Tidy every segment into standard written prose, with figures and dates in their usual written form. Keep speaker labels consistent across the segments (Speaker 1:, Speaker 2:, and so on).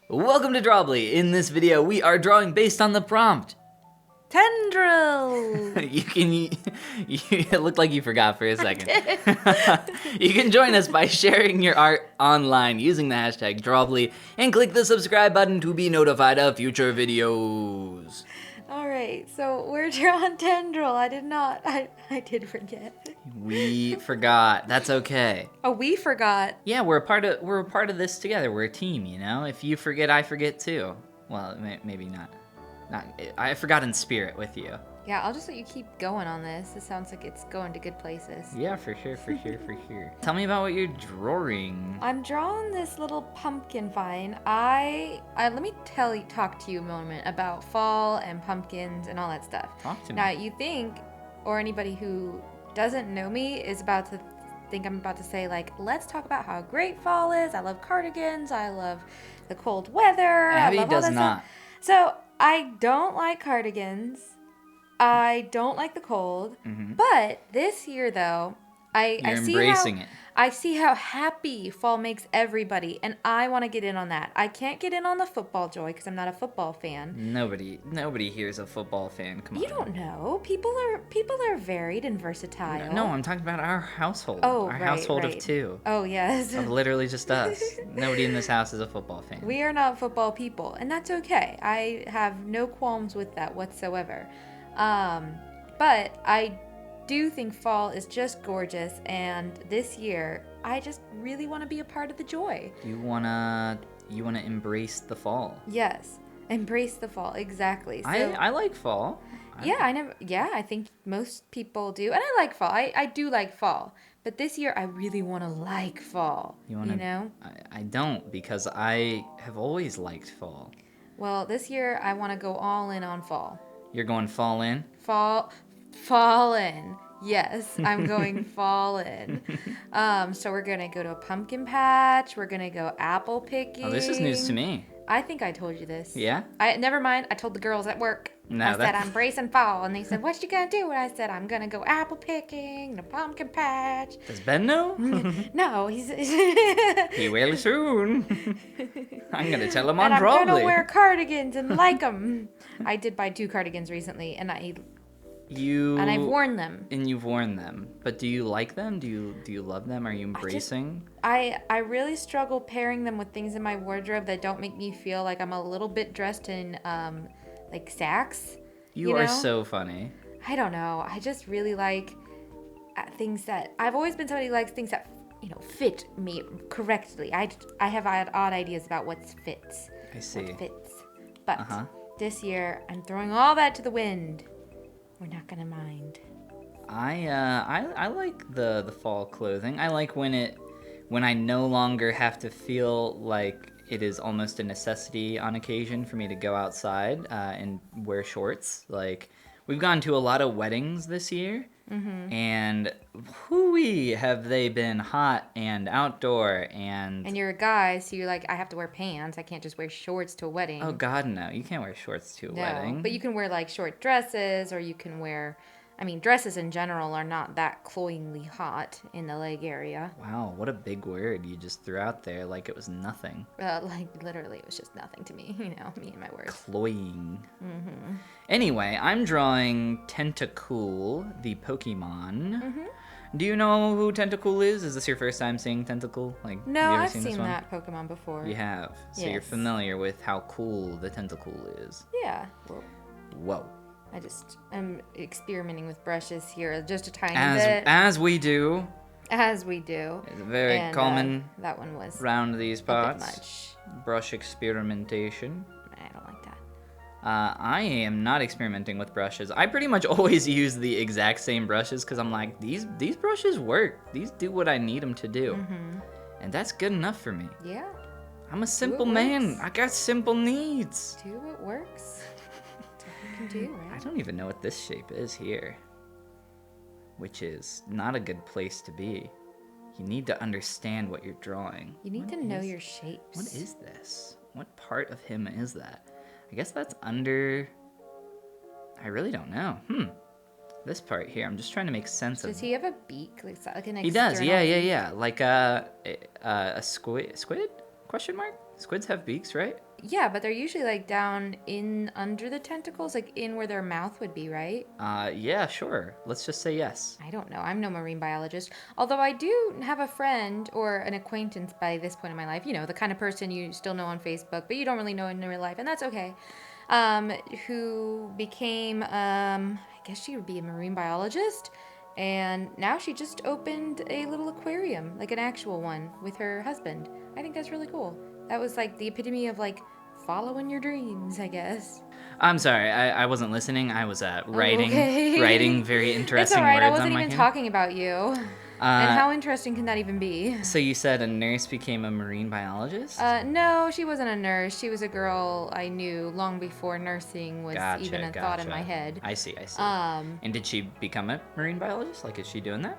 Speaker 1: Welcome to Drawbli. In this video, we are drawing based on the prompt.
Speaker 2: Tendrils!
Speaker 1: It looked like you forgot for a second. You can join us by sharing your art online using the hashtag Drawbli and click the subscribe button to be notified of future videos.
Speaker 2: Alright, so we're drawing tendril. I did forget.
Speaker 1: We forgot. That's okay.
Speaker 2: Oh, we forgot.
Speaker 1: Yeah, we're a part of this together. We're a team, you know? If you forget, I forget too. Well, maybe not. I forgot in spirit with you.
Speaker 2: Yeah, I'll just let you keep going on this. It sounds like it's going to good places.
Speaker 1: Yeah, for sure. Tell me about what you're drawing.
Speaker 2: I'm drawing this little pumpkin vine. Let me talk to you a moment about fall and pumpkins and all that stuff.
Speaker 1: Talk to me.
Speaker 2: Now, you think, or anybody who doesn't know me is about to think I'm about to say, like, let's talk about how great fall is. I love cardigans. I love the cold weather.
Speaker 1: Abby
Speaker 2: I love
Speaker 1: does
Speaker 2: all that
Speaker 1: not.
Speaker 2: Stuff. So I don't like cardigans. I don't like the cold.
Speaker 1: Mm-hmm.
Speaker 2: But this year, though, I see
Speaker 1: embracing it.
Speaker 2: I see how happy fall makes everybody, and I want to get in on that. I can't get in on the football joy because I'm not a football fan.
Speaker 1: Nobody here is a football fan. Come on.
Speaker 2: You don't know. People are varied and versatile.
Speaker 1: No, I'm talking about our household.
Speaker 2: Oh,
Speaker 1: our
Speaker 2: right,
Speaker 1: household
Speaker 2: right.
Speaker 1: of two.
Speaker 2: Oh, yes.
Speaker 1: Of literally just us. Nobody in this house is a football fan.
Speaker 2: We are not football people, and that's okay. I have no qualms with that whatsoever. But I do think fall is just gorgeous, and this year I just really want to be a part of the joy.
Speaker 1: You wanna embrace the fall.
Speaker 2: Yes, embrace the fall, exactly. So,
Speaker 1: I like fall.
Speaker 2: I think most people do, and I like fall. I do like fall, but this year I really want to like fall. You know?
Speaker 1: I don't, because I have always liked fall.
Speaker 2: Well, this year I want to go all in on fall.
Speaker 1: You're going fall in?
Speaker 2: Fallen. Yes, I'm going fallen. So we're gonna go to a pumpkin patch. We're gonna go apple picking.
Speaker 1: Oh, this is news to me.
Speaker 2: I think I told you this.
Speaker 1: Yeah?
Speaker 2: Never mind. I told the girls at work.
Speaker 1: No,
Speaker 2: I said I'm bracing fall, and they said, "What you gonna do?" And I said, "I'm gonna go apple picking, a pumpkin patch."
Speaker 1: Does Ben know?
Speaker 2: No, he's.
Speaker 1: He will soon. I'm gonna tell him on
Speaker 2: And I'm
Speaker 1: Drawbli.
Speaker 2: gonna wear cardigans and like them. I did buy 2 cardigans recently, and I've worn them.
Speaker 1: And you've worn them. But do you like them? Do you love them? Are you embracing?
Speaker 2: I really struggle pairing them with things in my wardrobe that don't make me feel like I'm a little bit dressed in like Saks.
Speaker 1: You are so funny.
Speaker 2: I don't know. I just really like things that I've always been somebody who likes things that fit me correctly. I have odd ideas about what fits.
Speaker 1: I see.
Speaker 2: What fits. But this year I'm throwing all that to the wind. We're not gonna mind.
Speaker 1: I like the fall clothing. I like when I no longer have to feel like it is almost a necessity on occasion for me to go outside and wear shorts. Like, we've gone to a lot of weddings this year, and hooey, have they been hot and outdoor and
Speaker 2: you're a guy, so you're like, I have to wear pants. I can't just wear shorts to a wedding.
Speaker 1: oh God, no! You can't wear shorts to a wedding.
Speaker 2: But you can wear like short dresses, or you can wear. I mean, dresses in general are not that cloyingly hot in the leg area.
Speaker 1: Wow, what a big word you just threw out there, like it was nothing.
Speaker 2: Like, literally, it was just nothing to me, me and my words.
Speaker 1: Cloying. Anyway, I'm drawing Tentacool, the Pokemon. Do you know who Tentacool is? Is this your first time seeing Tentacool? Like,
Speaker 2: No,
Speaker 1: have you ever
Speaker 2: I've
Speaker 1: seen
Speaker 2: seen
Speaker 1: this one?
Speaker 2: that Pokemon before.
Speaker 1: You have. So you're
Speaker 2: Yes.
Speaker 1: familiar with how cool the Tentacool is.
Speaker 2: Yeah. Well,
Speaker 1: Whoa.
Speaker 2: I just am experimenting with brushes here, just a tiny
Speaker 1: As
Speaker 2: bit.
Speaker 1: as we do.
Speaker 2: As we do.
Speaker 1: It's very
Speaker 2: And,
Speaker 1: common
Speaker 2: that one was
Speaker 1: round these
Speaker 2: a bit
Speaker 1: parts.
Speaker 2: much.
Speaker 1: Brush experimentation.
Speaker 2: I don't like that.
Speaker 1: I am not experimenting with brushes. I pretty much always use the exact same brushes because I'm like, these brushes work. These do what I need them to do. And that's good enough for me.
Speaker 2: Yeah.
Speaker 1: I'm a simple man.
Speaker 2: works.
Speaker 1: I got simple needs.
Speaker 2: Do what works. That's all you can do,
Speaker 1: I
Speaker 2: right?
Speaker 1: don't even know what this shape is here, which is not a good place to be. You need to understand what you're drawing.
Speaker 2: You need to know your shapes.
Speaker 1: What is this? What part of him is that? I guess that's under... I really don't know. This part here, I'm just trying to make sense of...
Speaker 2: Does he have a beak? Like an
Speaker 1: He does,
Speaker 2: external beak?
Speaker 1: yeah. Like a squid? Question mark? Squids have beaks, right?
Speaker 2: Yeah, but they're usually like down in under the tentacles, like in where their mouth would be, right?
Speaker 1: Yeah, sure. Let's just say yes.
Speaker 2: I don't know. I'm no marine biologist. Although I do have a friend or an acquaintance by this point in my life, the kind of person you still know on Facebook, but you don't really know in real life, and that's okay. Who became, I guess she would be a marine biologist, and now she just opened a little aquarium, like an actual one, with her husband. I think that's really cool. That was like the epitome of like following your dreams, I guess.
Speaker 1: I'm sorry, I wasn't listening. I was
Speaker 2: Oh,
Speaker 1: writing
Speaker 2: okay.
Speaker 1: writing very
Speaker 2: It's all
Speaker 1: interesting
Speaker 2: right. I
Speaker 1: words on
Speaker 2: wasn't
Speaker 1: my
Speaker 2: even
Speaker 1: hand.
Speaker 2: talking about you. And
Speaker 1: Uh,
Speaker 2: how interesting can that even be?
Speaker 1: so you said a nurse became a marine biologist?
Speaker 2: No, she wasn't a nurse. She was a girl I knew long before nursing was even a thought in my head.
Speaker 1: I see, I see.
Speaker 2: Um,
Speaker 1: And did she become a marine biologist? Like, is she doing that?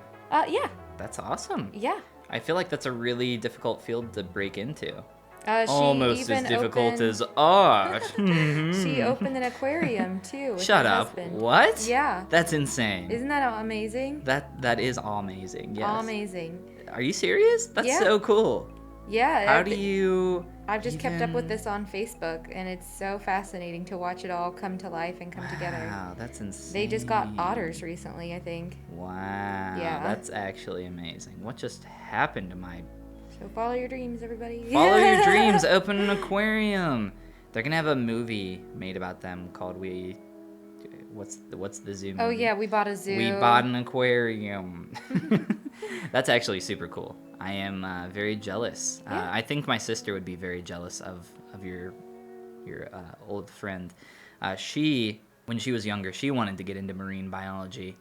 Speaker 2: yeah,
Speaker 1: That's awesome.
Speaker 2: yeah.
Speaker 1: I feel like that's a really difficult field to break into.
Speaker 2: She
Speaker 1: Almost as
Speaker 2: even
Speaker 1: difficult
Speaker 2: opened,
Speaker 1: as art.
Speaker 2: She opened an aquarium too. With
Speaker 1: Shut
Speaker 2: her
Speaker 1: up.
Speaker 2: husband.
Speaker 1: What?
Speaker 2: Yeah.
Speaker 1: That's insane.
Speaker 2: Isn't that amazing?
Speaker 1: That is amazing. Yes.
Speaker 2: Amazing.
Speaker 1: Are you serious? That's
Speaker 2: Yeah.
Speaker 1: so cool.
Speaker 2: Yeah.
Speaker 1: How do you
Speaker 2: I've just kept up with
Speaker 1: even-
Speaker 2: this on Facebook, and it's so fascinating to watch it all come to life and come together.
Speaker 1: Wow, that's insane.
Speaker 2: They just got otters recently, I think.
Speaker 1: Wow.
Speaker 2: Yeah.
Speaker 1: That's actually amazing. What just happened to my
Speaker 2: So follow your dreams, everybody.
Speaker 1: Follow your dreams, open an aquarium. They're gonna have a movie made about them called what's the zoo movie?
Speaker 2: Oh yeah, we bought a zoo.
Speaker 1: We bought an aquarium. That's actually super cool. I am very jealous.
Speaker 2: Yeah.
Speaker 1: I think my sister would be very jealous of your old friend. She, when she was younger, she wanted to get into marine biology.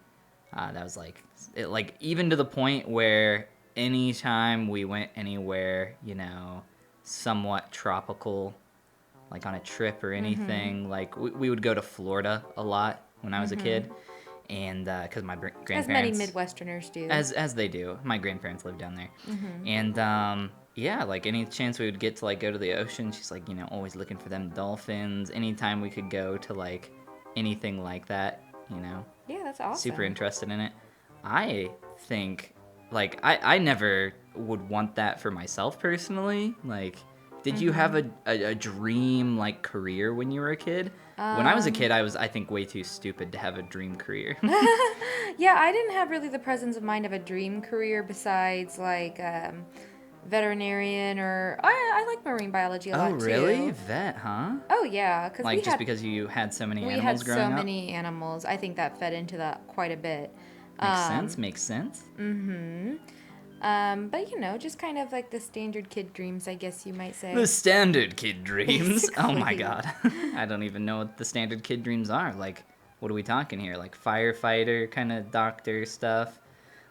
Speaker 1: That was like even to the point where anytime we went anywhere, somewhat tropical, like on a trip or anything, like we would go to Florida a lot when I was a kid, and because my grandparents,
Speaker 2: As many Midwesterners do.
Speaker 1: as they do, my grandparents lived down there, and yeah, like any chance we would get to like go to the ocean, she's like, always looking for them dolphins. Anytime we could go to like anything like that,
Speaker 2: Yeah, that's awesome.
Speaker 1: super interested in it. I think, like, I never would want that for myself personally. Like, did you have a dream, like, career when you were a kid? When I was a kid, I think, way too stupid to have a dream career.
Speaker 2: Yeah, I didn't have really the presence of mind of a dream career besides like veterinarian or I like marine biology a lot
Speaker 1: Oh,
Speaker 2: too.
Speaker 1: really? Vet, huh?
Speaker 2: Oh yeah, because
Speaker 1: Like, just because you had so many
Speaker 2: we
Speaker 1: animals
Speaker 2: had
Speaker 1: growing
Speaker 2: so
Speaker 1: up?
Speaker 2: many animals. I think that fed into that quite a bit.
Speaker 1: Makes sense.
Speaker 2: But just kind of like the standard kid dreams, I guess you might say.
Speaker 1: The standard kid dreams. Oh my
Speaker 2: Basically.
Speaker 1: god. I don't even know what the standard kid dreams are. Like, what are we talking here? Like firefighter, kind of doctor stuff?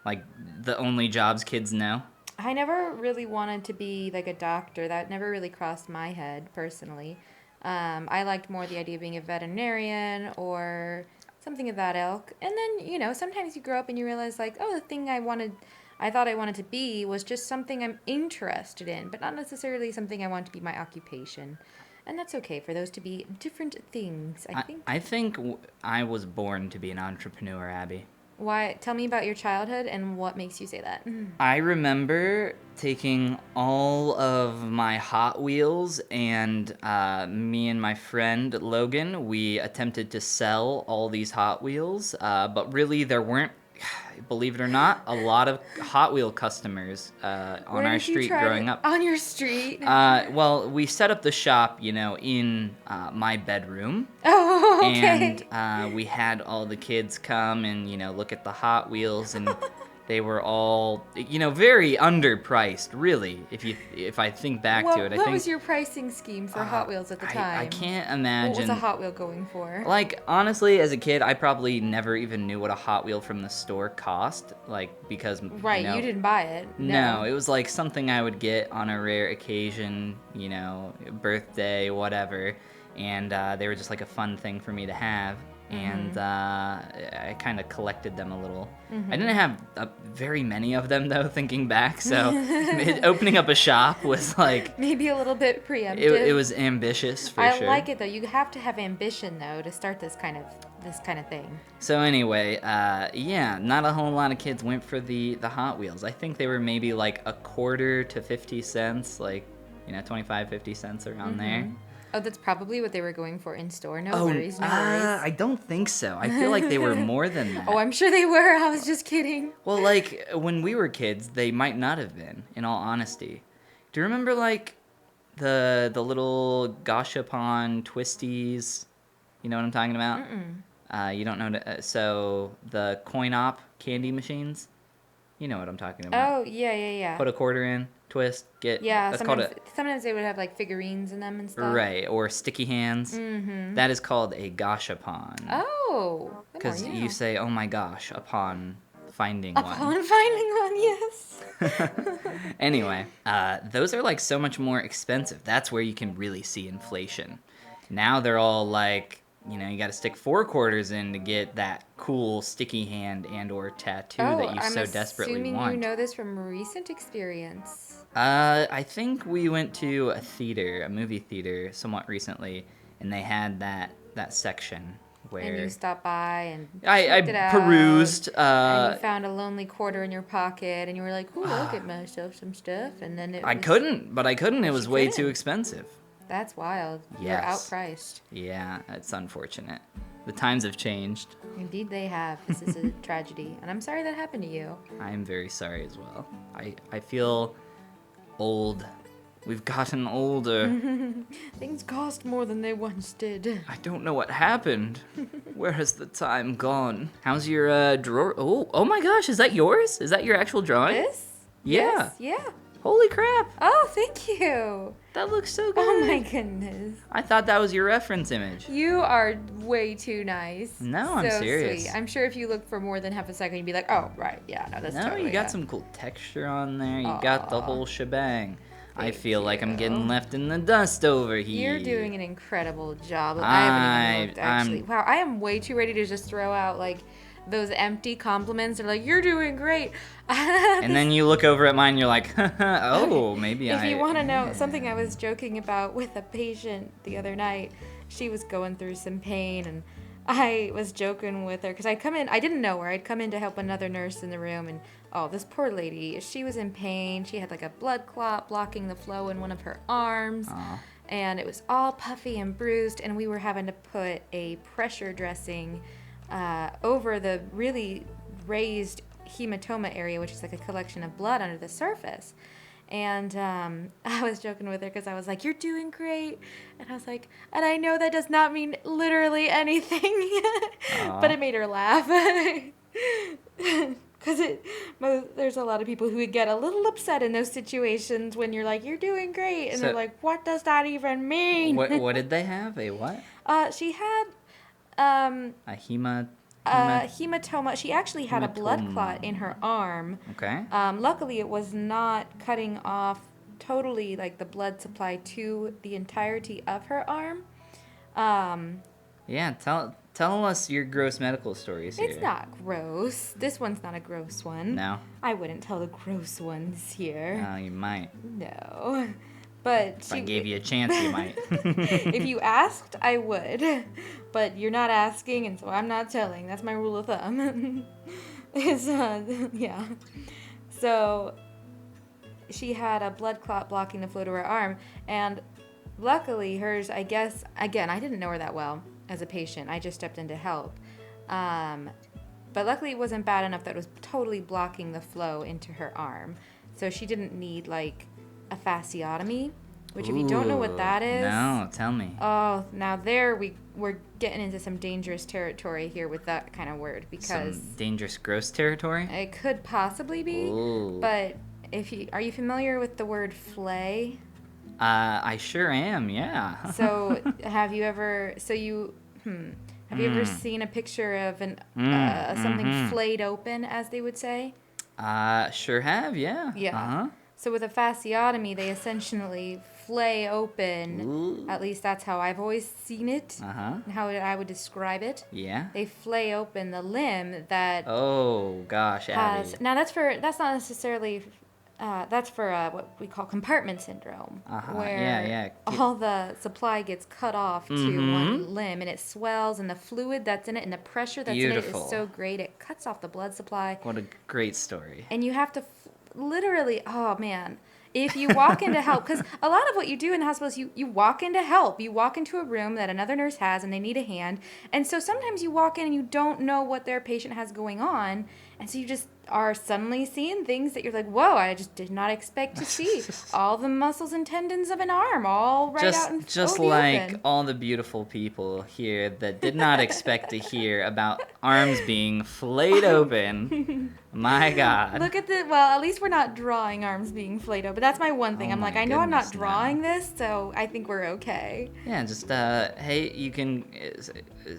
Speaker 1: Like the only jobs kids know?
Speaker 2: I never really wanted to be like a doctor. That never really crossed my head personally. I liked more the idea of being a veterinarian or something of that ilk. And then, sometimes you grow up and you realize like, oh, the thing I thought I wanted to be was just something I'm interested in, but not necessarily something I want to be my occupation. And that's okay for those to be different things, I think.
Speaker 1: I think I was born to be an entrepreneur, Abby.
Speaker 2: Why? Tell me about your childhood and what makes you say that.
Speaker 1: I remember taking all of my Hot Wheels and me and my friend Logan, we attempted to sell all these Hot Wheels, but really there weren't, believe it or not, a lot of Hot Wheel customers on
Speaker 2: Where
Speaker 1: our
Speaker 2: did you
Speaker 1: street
Speaker 2: try
Speaker 1: growing
Speaker 2: to-
Speaker 1: up.
Speaker 2: On your street?
Speaker 1: Well, we set up the shop, in my bedroom.
Speaker 2: Oh, okay.
Speaker 1: And we had all the kids come and, look at the Hot Wheels, and they were all, very underpriced, really, if I think back to it.
Speaker 2: What was your pricing scheme for Hot Wheels at the time?
Speaker 1: I can't
Speaker 2: What
Speaker 1: imagine.
Speaker 2: was a Hot Wheel going for?
Speaker 1: Like, honestly, as a kid, I probably never even knew what a Hot Wheel from the store cost, like, because,
Speaker 2: Right, you didn't buy it.
Speaker 1: No, it was like something I would get on a rare occasion, birthday, whatever. And they were just like a fun thing for me to have. And I kind of collected them a little. I didn't have very many of them, though, thinking back. So opening up a shop was like...
Speaker 2: Maybe a little bit preemptive.
Speaker 1: It was ambitious, for sure.
Speaker 2: I like it, though. You have to have ambition, though, to start this kind of thing.
Speaker 1: So anyway, yeah, not a whole lot of kids went for the Hot Wheels. I think they were maybe like a quarter to 50 cents, like, 25, 50 cents around there.
Speaker 2: Oh, that's probably what they were going for in store. No
Speaker 1: Oh,
Speaker 2: worries, no worries.
Speaker 1: I don't think so. I feel like they were more than that.
Speaker 2: Oh, I'm sure they were. I was just kidding.
Speaker 1: Well, like, when we were kids, they might not have been, in all honesty. Do you remember, like, the little gashapon twisties? You know what I'm talking about? You don't know. So, the coin-op candy machines? You know what I'm talking about.
Speaker 2: Oh, yeah.
Speaker 1: Put a quarter in, twist, get...
Speaker 2: Yeah,
Speaker 1: That's called
Speaker 2: sometimes they would have like figurines in them and stuff.
Speaker 1: Right, or sticky hands.
Speaker 2: Mm-hmm.
Speaker 1: That is called a gashapon.
Speaker 2: Oh, the more
Speaker 1: Because
Speaker 2: you
Speaker 1: you
Speaker 2: know.
Speaker 1: say, oh my gosh, upon finding one.
Speaker 2: Upon finding one, yes.
Speaker 1: Anyway, those are like so much more expensive. That's where you can really see inflation. Now they're all like, you know, you got to stick 4 quarters in to get that cool sticky hand and or tattoo that you so desperately
Speaker 2: I'm assuming
Speaker 1: want.
Speaker 2: you know this from recent experience.
Speaker 1: I think we went to a movie theater, somewhat recently, and they had that section where
Speaker 2: And you stopped by and
Speaker 1: I
Speaker 2: checked it out,
Speaker 1: perused.
Speaker 2: and you found a lonely quarter in your pocket, and you were like, "Ooh, I'll get myself some stuff." And then
Speaker 1: I couldn't. It was way too
Speaker 2: couldn't.
Speaker 1: expensive.
Speaker 2: That's wild. You're
Speaker 1: Yes.
Speaker 2: outpriced.
Speaker 1: Yeah, it's unfortunate. The times have changed.
Speaker 2: Indeed, they have. This is a tragedy, and I'm sorry that happened to you.
Speaker 1: I am very sorry as well. I feel old. We've gotten older.
Speaker 2: Things cost more than they once did.
Speaker 1: I don't know what happened. Where has the time gone? How's your drawer? Oh my gosh, is that yours? Is that your actual drawing?
Speaker 2: This?
Speaker 1: Yeah.
Speaker 2: Yes, yeah.
Speaker 1: Holy crap.
Speaker 2: Oh, thank you.
Speaker 1: That looks so good.
Speaker 2: Oh my goodness.
Speaker 1: I thought that was your reference image.
Speaker 2: You are way too nice.
Speaker 1: No, I'm
Speaker 2: So
Speaker 1: serious.
Speaker 2: Sweet. I'm sure if you look for more than half a second, you'd be like, oh, right, yeah, no, that's
Speaker 1: No,
Speaker 2: totally
Speaker 1: you got
Speaker 2: it.
Speaker 1: some cool texture on there. You got the
Speaker 2: Aw.
Speaker 1: whole shebang. I
Speaker 2: Thank
Speaker 1: feel like I'm
Speaker 2: you.
Speaker 1: getting left in the dust over here.
Speaker 2: You're doing an incredible job. I haven't even looked, actually.
Speaker 1: I'm-
Speaker 2: Wow, I am way too ready to just throw out, like, those empty compliments. They're like, you're doing great.
Speaker 1: And then you look over at mine, you're like, oh, maybe
Speaker 2: If you want to know something I was joking about with a patient the other night, she was going through some pain, and I was joking with her because I didn't know her. I'd come in to help another nurse in the room, and oh, this poor lady, she was in pain. She had like a blood clot blocking the flow in one of her arms.
Speaker 1: Aw.
Speaker 2: And it was all puffy and bruised, and we were having to put a pressure dressing over the really raised hematoma area, which is like a collection of blood under the surface. And I was joking with her because I was like, you're doing great. And I was like, and I know that does not mean literally anything, but it made her laugh. Because there's a lot of people who would get a little upset in those situations when you're like, you're doing great. And
Speaker 1: So-
Speaker 2: they're like, what does that even mean?
Speaker 1: What did they have? A what?
Speaker 2: She had
Speaker 1: A
Speaker 2: hematoma. She actually had a blood
Speaker 1: Hematoma.
Speaker 2: clot in her arm.
Speaker 1: Okay.
Speaker 2: Luckily, it was not cutting off totally like the blood supply to the entirety of her arm.
Speaker 1: Yeah, tell us your gross medical stories here.
Speaker 2: It's not gross. This one's not a gross one.
Speaker 1: No?
Speaker 2: I wouldn't tell the gross ones here.
Speaker 1: Oh, you might.
Speaker 2: No. But
Speaker 1: If I gave you a chance, you might.
Speaker 2: if you asked, I would. But you're not asking, and so I'm not telling. That's my rule of thumb. Yeah. So she had a blood clot blocking the flow to her arm, and luckily hers, I guess, again, I didn't know her that well as a patient. I just stepped in to help. But luckily it wasn't bad enough that it was totally blocking the flow into her arm. So she didn't need like a fasciotomy, which if you don't know what that is.
Speaker 1: No, tell me.
Speaker 2: Oh, now there we're getting into some dangerous territory here with that kind of word, because
Speaker 1: Some dangerous gross territory?
Speaker 2: it could possibly be.
Speaker 1: Ooh.
Speaker 2: But are you familiar with the word flay?
Speaker 1: I sure am, yeah.
Speaker 2: So have you ever seen a picture of something flayed open, as they would say?
Speaker 1: Sure have, yeah.
Speaker 2: Yeah.
Speaker 1: Uh-huh.
Speaker 2: So with a fasciotomy, they essentially flay open.
Speaker 1: Ooh.
Speaker 2: At least that's how I've always seen it.
Speaker 1: Uh-huh.
Speaker 2: And how I would describe it.
Speaker 1: Yeah.
Speaker 2: They flay open the limb that
Speaker 1: Oh, gosh, Abby.
Speaker 2: has. Now that's not necessarily. That's for what we call compartment syndrome,
Speaker 1: Uh-huh,
Speaker 2: where
Speaker 1: yeah.
Speaker 2: all the supply gets cut off to one limb, and it swells, and the fluid that's in it and the pressure that's in it
Speaker 1: Beautiful.
Speaker 2: is so great, it cuts off the blood supply.
Speaker 1: What a great story.
Speaker 2: And you have to literally, oh man, If you walk in to help, because a lot of what you do in the hospital is you walk in to help. You walk into a room that another nurse has and they need a hand. And so sometimes you walk in and you don't know what their patient has going on. And so you just are suddenly seeing things that you're like, whoa, I just did not expect to see. All the muscles and tendons of an arm all right out in
Speaker 1: just
Speaker 2: the
Speaker 1: like
Speaker 2: open.
Speaker 1: all the beautiful people here that did not expect to hear about arms being flayed open. My God.
Speaker 2: Look at well, at least we're not drawing arms being flayed open. That's my one thing.
Speaker 1: Oh
Speaker 2: I'm like,
Speaker 1: my
Speaker 2: I know I'm not
Speaker 1: goodness, no.
Speaker 2: drawing this, so I think we're okay.
Speaker 1: Yeah, just hey, you can.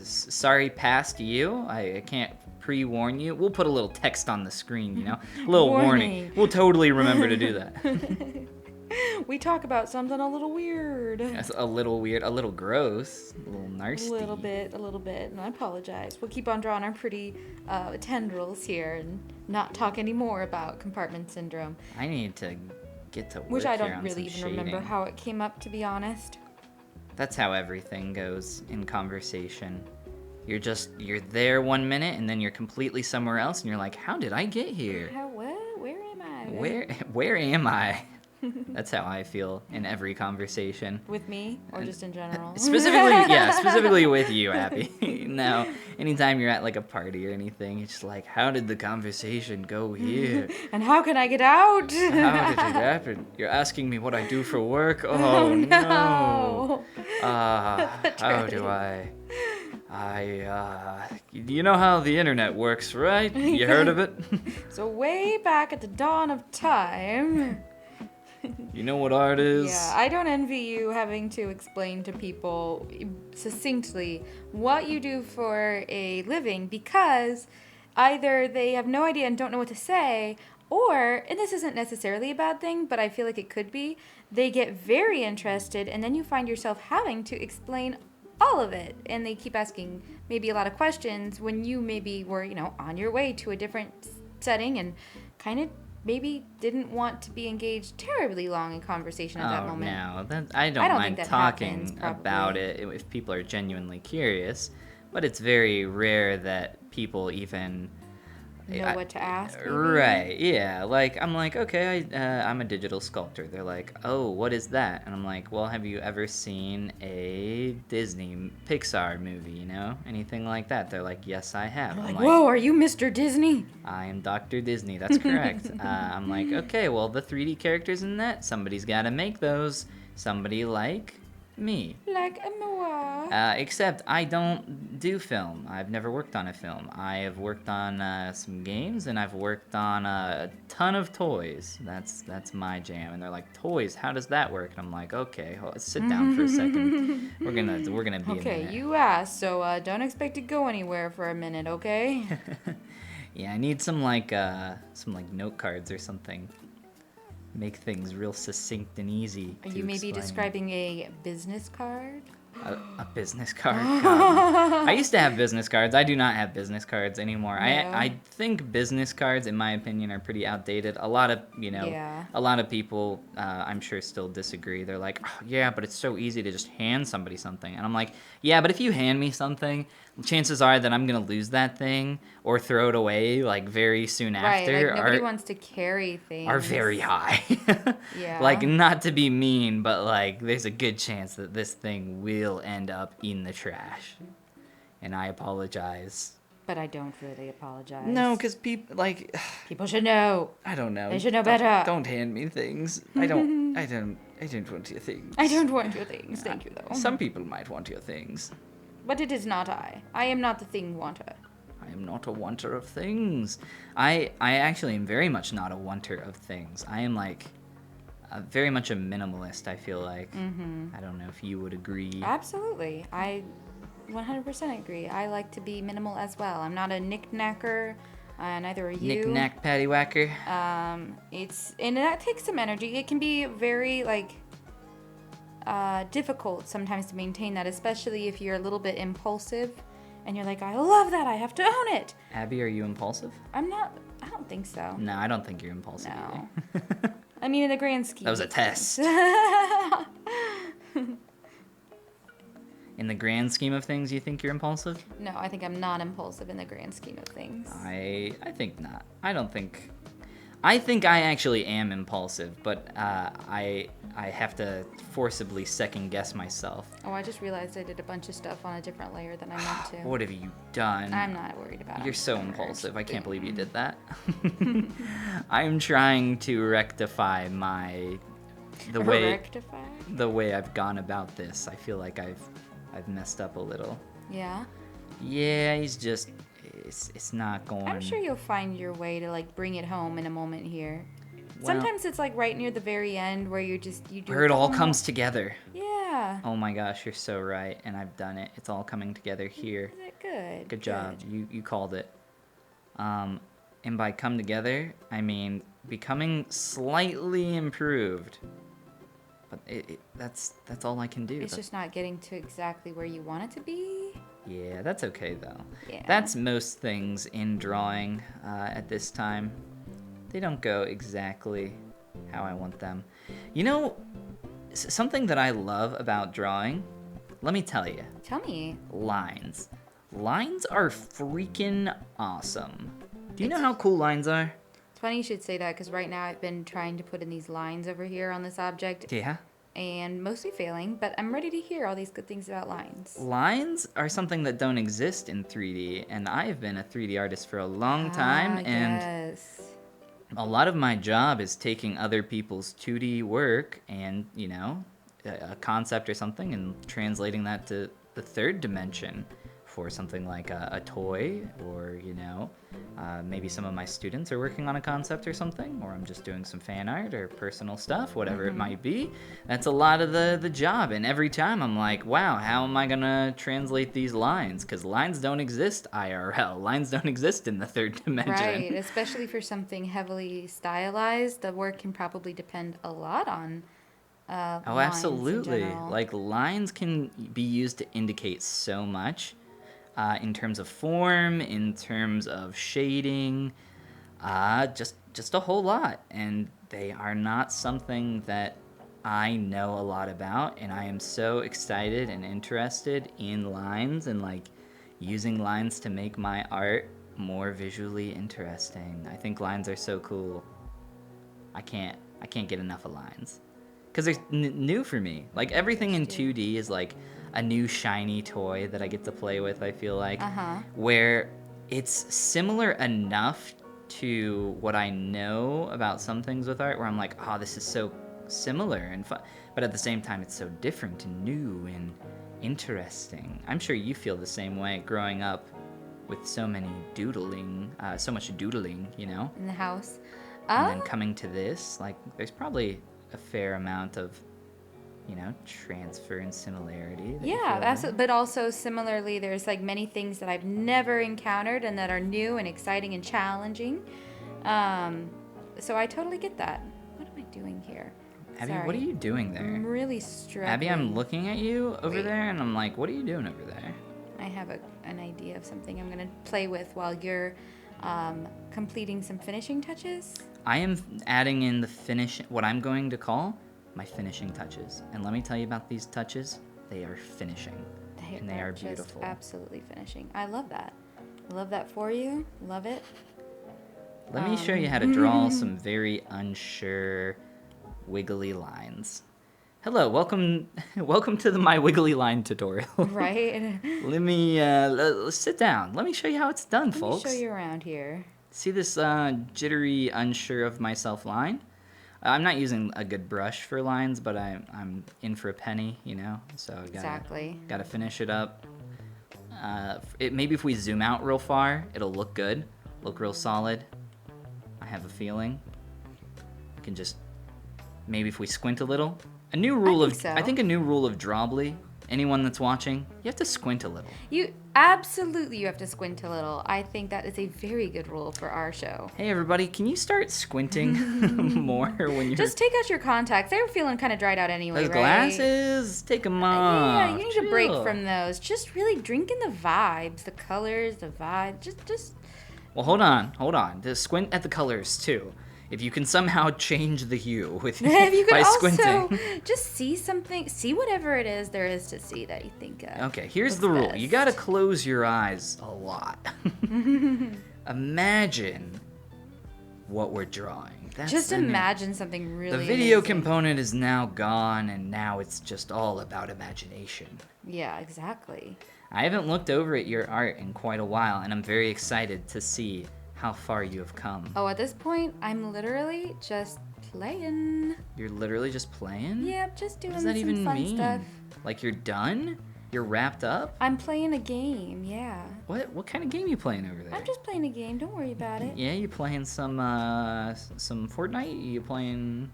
Speaker 1: Sorry, past you. I can't pre-warn you. We'll put a little text on the screen, you know, a little warning. We'll totally remember to do that.
Speaker 2: We talk about something a little weird.
Speaker 1: That's a little weird, a little gross, a little nasty.
Speaker 2: A little bit, and I apologize. We'll keep on drawing our pretty tendrils here and not talk anymore about compartment syndrome.
Speaker 1: I need to get to work
Speaker 2: Which I
Speaker 1: here
Speaker 2: don't
Speaker 1: on
Speaker 2: really
Speaker 1: some
Speaker 2: even remember
Speaker 1: shading.
Speaker 2: how it came up, to be honest.
Speaker 1: That's how everything goes in conversation. You're there 1 minute and then you're completely somewhere else and you're like, how did I get here?
Speaker 2: What? Where am I?
Speaker 1: Where am I? That's how I feel in every conversation.
Speaker 2: With me or just in general?
Speaker 1: Specifically with you, Abby. No, anytime you're at like a party or anything, it's just like, how did the conversation go here?
Speaker 2: And how can I get out?
Speaker 1: How did it happen? You're asking me what I do for work? Oh, no. How do I... you know how the internet works, right? You heard of it?
Speaker 2: So way back at the dawn of time...
Speaker 1: You know what art is?
Speaker 2: Yeah, I don't envy you having to explain to people succinctly what you do for a living, because either they have no idea and don't know what to say, or, and this isn't necessarily a bad thing, but I feel like it could be, they get very interested and then you find yourself having to explain all of it, and they keep asking maybe a lot of questions when you maybe were, on your way to a different setting and kind of maybe didn't want to be engaged terribly long in conversation at that moment.
Speaker 1: No, I don't mind
Speaker 2: think that
Speaker 1: talking
Speaker 2: happens,
Speaker 1: about it if people are genuinely curious, but it's very rare that people even
Speaker 2: Know what to ask, maybe?
Speaker 1: Right, yeah. Like, I'm like, okay, I'm a digital sculptor. They're like, oh, what is that? And I'm like, well, have you ever seen a Disney Pixar movie, Anything like that? They're like, yes, I have.
Speaker 2: You're
Speaker 1: I'm
Speaker 2: like, whoa, are you Mr. Disney?
Speaker 1: I am Dr. Disney, that's correct. I'm like, okay, well, the 3D characters in that, somebody's got to make those. Somebody like me.
Speaker 2: Like a Moa.
Speaker 1: Except I don't do film. I've never worked on a film. I have worked on some games, and I've worked on a ton of toys. That's my jam. And they're like, toys? How does that work? And I'm like, okay, sit down for a second. We're gonna be a minute.
Speaker 2: Okay, you asked, so don't expect to go anywhere for a minute, okay?
Speaker 1: Yeah, I need some note cards or something. Make things real succinct and easy.
Speaker 2: Are you maybe describing a business card?
Speaker 1: A business card? God. I used to have business cards. I do not have business cards anymore.
Speaker 2: No.
Speaker 1: I think business cards, in my opinion, are pretty outdated. A lot of, a lot of people, I'm sure, still disagree. They're like, oh, yeah, but it's so easy to just hand somebody something. And I'm like, yeah, but if you hand me something, chances are that I'm going to lose that thing or throw it away, like, very soon after.
Speaker 2: Right, like, nobody wants to carry things.
Speaker 1: Are very high.
Speaker 2: Yeah.
Speaker 1: Like, not to be mean, but, like, there's a good chance that this thing will end up in the trash. And I apologize.
Speaker 2: But I don't really apologize.
Speaker 1: No, because people, like...
Speaker 2: People should know.
Speaker 1: I don't know.
Speaker 2: They should know better.
Speaker 1: Don't hand me things. I don't want your things.
Speaker 2: I don't want your things, thank you, though.
Speaker 1: Some people might want your things.
Speaker 2: But it is not I. I am not the thing wanter.
Speaker 1: I am not a wanter of things. I actually am very much not a wanter of things. I am, like, very much a minimalist, I feel like. Mm-hmm. I don't know if you would agree.
Speaker 2: Absolutely. I 100% agree. I like to be minimal as well. I'm not a knick-knacker. Neither are you.
Speaker 1: Knick-knack, paddywhacker.
Speaker 2: And that takes some energy. It can be very, like... difficult sometimes to maintain that, especially if you're a little bit impulsive and you're like, I love that, I have to own it.
Speaker 1: Abby, are you impulsive?
Speaker 2: I don't think so.
Speaker 1: No, I don't think you're impulsive
Speaker 2: No.
Speaker 1: either.
Speaker 2: I mean, in the grand scheme.
Speaker 1: That was a test. In the grand scheme of things, you think you're impulsive?
Speaker 2: No, I think I'm not impulsive in the grand scheme of things.
Speaker 1: I think not. I don't think... I think I actually am impulsive, but I have to forcibly second guess myself.
Speaker 2: Oh, I just realized I did a bunch of stuff on a different layer than I meant to.
Speaker 1: What have you done?
Speaker 2: I'm not worried about it.
Speaker 1: You're so impulsive. I can't believe you did that. I'm trying to rectify the way I've gone about this. I feel like I've messed up a little.
Speaker 2: Yeah?
Speaker 1: Yeah, it's not going.
Speaker 2: I'm sure you'll find your way to like bring it home in a moment here.
Speaker 1: Well,
Speaker 2: Sometimes it's like right near the very end where you do
Speaker 1: where it all comes together.
Speaker 2: Yeah.
Speaker 1: Oh my gosh, you're so right, and I've done it. It's all coming together here.
Speaker 2: Is it good?
Speaker 1: Good job. You called it. And by come together, I mean becoming slightly improved. But that's all I can do.
Speaker 2: It's just not getting to exactly where you want it to be.
Speaker 1: Yeah, that's okay though.
Speaker 2: Yeah.
Speaker 1: That's most things in drawing at this time. They don't go exactly how I want them. You know, something that I love about drawing, let me tell you.
Speaker 2: Tell me.
Speaker 1: Lines. Lines are freaking awesome. Do you know how cool lines are?
Speaker 2: It's funny you should say that because right now I've been trying to put in these lines over here on this object.
Speaker 1: Yeah.
Speaker 2: And mostly failing, but I'm ready to hear all these good things about lines.
Speaker 1: Lines are something that don't exist in 3D, and I have been a 3D artist for a long time, and
Speaker 2: yes.
Speaker 1: a lot of my job is taking other people's 2D work and, you know, a concept or something and translating that to the third dimension for something like a toy, or, you know, maybe some of my students are working on a concept or something, or I'm just doing some fan art or personal stuff, whatever it might be. That's a lot of the job, and every time I'm like, wow, how am I gonna translate these lines? Because lines don't exist IRL. Lines don't exist in the third dimension.
Speaker 2: Right, especially for something heavily stylized, the work can probably depend a lot on
Speaker 1: Oh,
Speaker 2: lines
Speaker 1: absolutely.
Speaker 2: in general.
Speaker 1: Like, lines can be used to indicate so much. In terms of form, in terms of shading, just a whole lot. And they are not something that I know a lot about, and I am so excited and interested in lines and like using lines to make my art more visually interesting. I think lines are so cool. I can't get enough of lines. Because they're new for me. Like, everything in 2D is like a new shiny toy that I get to play with, I feel like. Where it's similar enough to what I know about some things with art, where I'm like, oh, this is so similar and fun. But at the same time, it's so different and new and interesting. I'm sure you feel the same way growing up with so much doodling, you know?
Speaker 2: In the house.
Speaker 1: And then coming to this, like, there's probably a fair amount of, you know, transfer and similarity.
Speaker 2: Yeah, but also similarly, there's like many things that I've never encountered and that are new and exciting and challenging. So I totally get that. What am I doing here?
Speaker 1: Abby,
Speaker 2: Sorry.
Speaker 1: what are you doing there?
Speaker 2: I'm really struggling.
Speaker 1: Abby, I'm looking at you over there, and I'm like, what are you doing over there?
Speaker 2: I have an idea of something I'm going to play with while you're completing some finishing touches.
Speaker 1: I am adding in what I'm going to call my finishing touches. And let me tell you about these touches. They are finishing. They are beautiful.
Speaker 2: Just absolutely finishing. I love that. I love that for you. Love it.
Speaker 1: Let me show you how to draw some very unsure, wiggly lines. Hello, welcome to the My Wiggly Line tutorial.
Speaker 2: Right.
Speaker 1: Let me sit down. Let me show you how it's done, folks.
Speaker 2: Let me show you around here.
Speaker 1: See this jittery, unsure of myself line? I'm not using a good brush for lines, but I'm in for a penny, you know? So I gotta finish it up. Maybe if we zoom out real far, it'll look good, look real solid. I have a feeling. We can just, maybe if we squint a little. I think a new rule of Drawbli, anyone that's watching, you have to squint a little.
Speaker 2: You have to squint a little. I think that is a very good rule for our show.
Speaker 1: Hey everybody, can you start squinting more when you're...
Speaker 2: Just take out your contacts. They were feeling kind of dried out anyway,
Speaker 1: those
Speaker 2: right?
Speaker 1: glasses, take them off.
Speaker 2: Yeah, you need a break from those. Just really drink in the vibes, the colors, the vibe. Just...
Speaker 1: Well, hold on. Just squint at the colors too. If you can somehow change the hue with by squinting.
Speaker 2: Just see something, see whatever it is there is to see that you think of.
Speaker 1: Okay, here's the rule. You gotta close your eyes a lot. Imagine what we're drawing. That's
Speaker 2: Just
Speaker 1: the name.
Speaker 2: imagine something really
Speaker 1: The video
Speaker 2: amazing.
Speaker 1: component is now gone, and now it's just all about imagination.
Speaker 2: Yeah, exactly.
Speaker 1: I haven't looked over at your art in quite a while, and I'm very excited to see how far you have come.
Speaker 2: Oh, at this point, I'm literally just playing.
Speaker 1: You're literally just playing?
Speaker 2: Yep, just doing
Speaker 1: What does that
Speaker 2: some
Speaker 1: even
Speaker 2: fun
Speaker 1: mean?
Speaker 2: stuff.
Speaker 1: Like you're done? You're wrapped up?
Speaker 2: I'm playing a game, yeah.
Speaker 1: What kind of game you playing over there?
Speaker 2: I'm just playing a game, don't worry about it.
Speaker 1: Yeah, you playing some Fortnite? You playing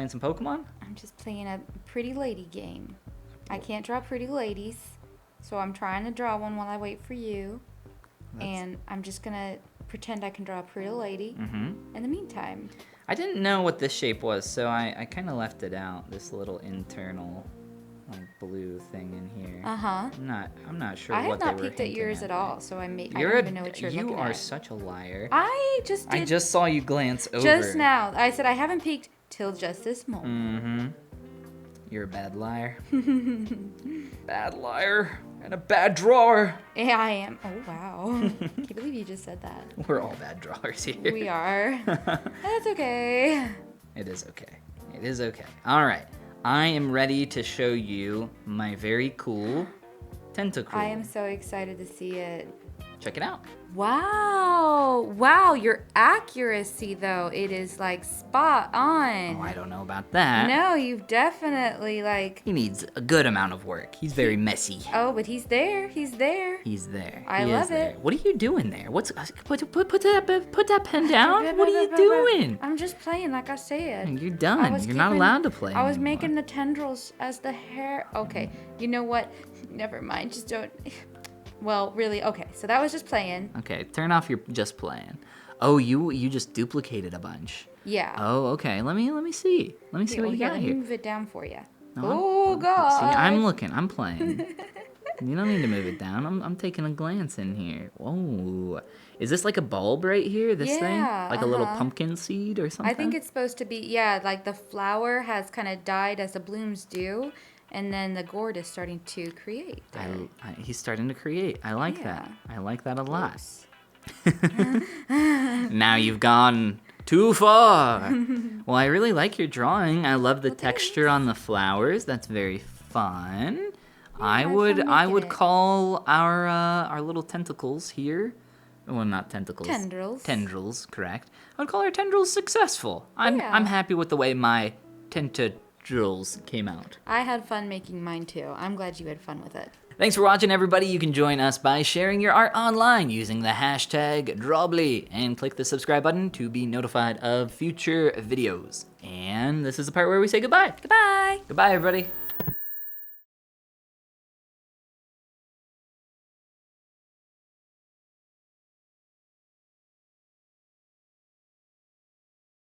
Speaker 1: some Pokemon?
Speaker 2: I'm just playing a pretty lady game. I can't draw pretty ladies, so I'm trying to draw one while I wait for you. And I'm just gonna pretend I can draw a pretty lady in the meantime.
Speaker 1: I didn't know what this shape was, so I kind of left it out. This little internal, like blue thing in here.
Speaker 2: Uh-huh.
Speaker 1: I'm not sure
Speaker 2: I
Speaker 1: what
Speaker 2: have not
Speaker 1: they were
Speaker 2: peeked at
Speaker 1: hinting
Speaker 2: yours at all, so I don't even know what you're
Speaker 1: you
Speaker 2: looking
Speaker 1: are
Speaker 2: at.
Speaker 1: such a liar.
Speaker 2: I just did
Speaker 1: I just saw you glance over.
Speaker 2: just now. I said I haven't peeked till just this moment.
Speaker 1: Mm-hmm. You're a bad liar. Bad liar and a bad drawer.
Speaker 2: Yeah, I am. Oh, wow. Can't believe you just said that.
Speaker 1: We're all bad drawers here.
Speaker 2: We are. That's okay.
Speaker 1: It is okay. It is okay. All right. I am ready to show you my very cool tentacle.
Speaker 2: I am so excited to see it.
Speaker 1: Check it out.
Speaker 2: Wow. Wow, your accuracy, though, it is like spot on.
Speaker 1: Oh, I don't know about that.
Speaker 2: No, you've definitely like.
Speaker 1: He needs a good amount of work. He's very messy.
Speaker 2: Oh, but he's there. He's there.
Speaker 1: He's there.
Speaker 2: I
Speaker 1: He
Speaker 2: love
Speaker 1: is there.
Speaker 2: it.
Speaker 1: What are you doing there? Put that pen down. What are you doing?
Speaker 2: I'm just playing, like I said.
Speaker 1: You're
Speaker 2: I
Speaker 1: done.
Speaker 2: was
Speaker 1: You're not
Speaker 2: keeping-
Speaker 1: allowed to play
Speaker 2: I was
Speaker 1: anymore.
Speaker 2: making the tendrils as the hair. Okay, you know what? Never mind. Just don't. Well, really. Okay, so that was just playing.
Speaker 1: Okay, turn off your just playing. Oh, you just duplicated a bunch.
Speaker 2: Yeah.
Speaker 1: Oh, okay. Let me see. Let me see what you got
Speaker 2: let me
Speaker 1: here.
Speaker 2: move it down for you.
Speaker 1: No,
Speaker 2: Oh God.
Speaker 1: See, I'm looking. I'm playing. You don't need to move it down. I'm taking a glance in here. Whoa. Is this like a bulb right here? This thing?
Speaker 2: Yeah,
Speaker 1: Like a little pumpkin seed or something?
Speaker 2: I think it's supposed to be, yeah, like the flower has kind of died as the blooms do, and then the gourd is starting to create. there.
Speaker 1: He's starting to create. I like that. I like that a lot.
Speaker 2: Oops.
Speaker 1: Now you've gone too far. Well, I really like your drawing. I love the texture on the flowers. That's very fun. I
Speaker 2: had
Speaker 1: would
Speaker 2: fun
Speaker 1: I
Speaker 2: making
Speaker 1: would
Speaker 2: it.
Speaker 1: call our little tentacles here. Well, not tentacles.
Speaker 2: Tendrils.
Speaker 1: Tendrils, correct. I would call our tendrils successful. I'm
Speaker 2: Yeah.
Speaker 1: I'm happy with the way my tentacles came out.
Speaker 2: I had fun making mine too. I'm glad you had fun with it.
Speaker 1: Thanks for watching, everybody. You can join us by sharing your art online using the hashtag Drawbli and click the subscribe button to be notified of future videos. And this is the part where we say goodbye.
Speaker 2: Goodbye.
Speaker 1: Goodbye, everybody.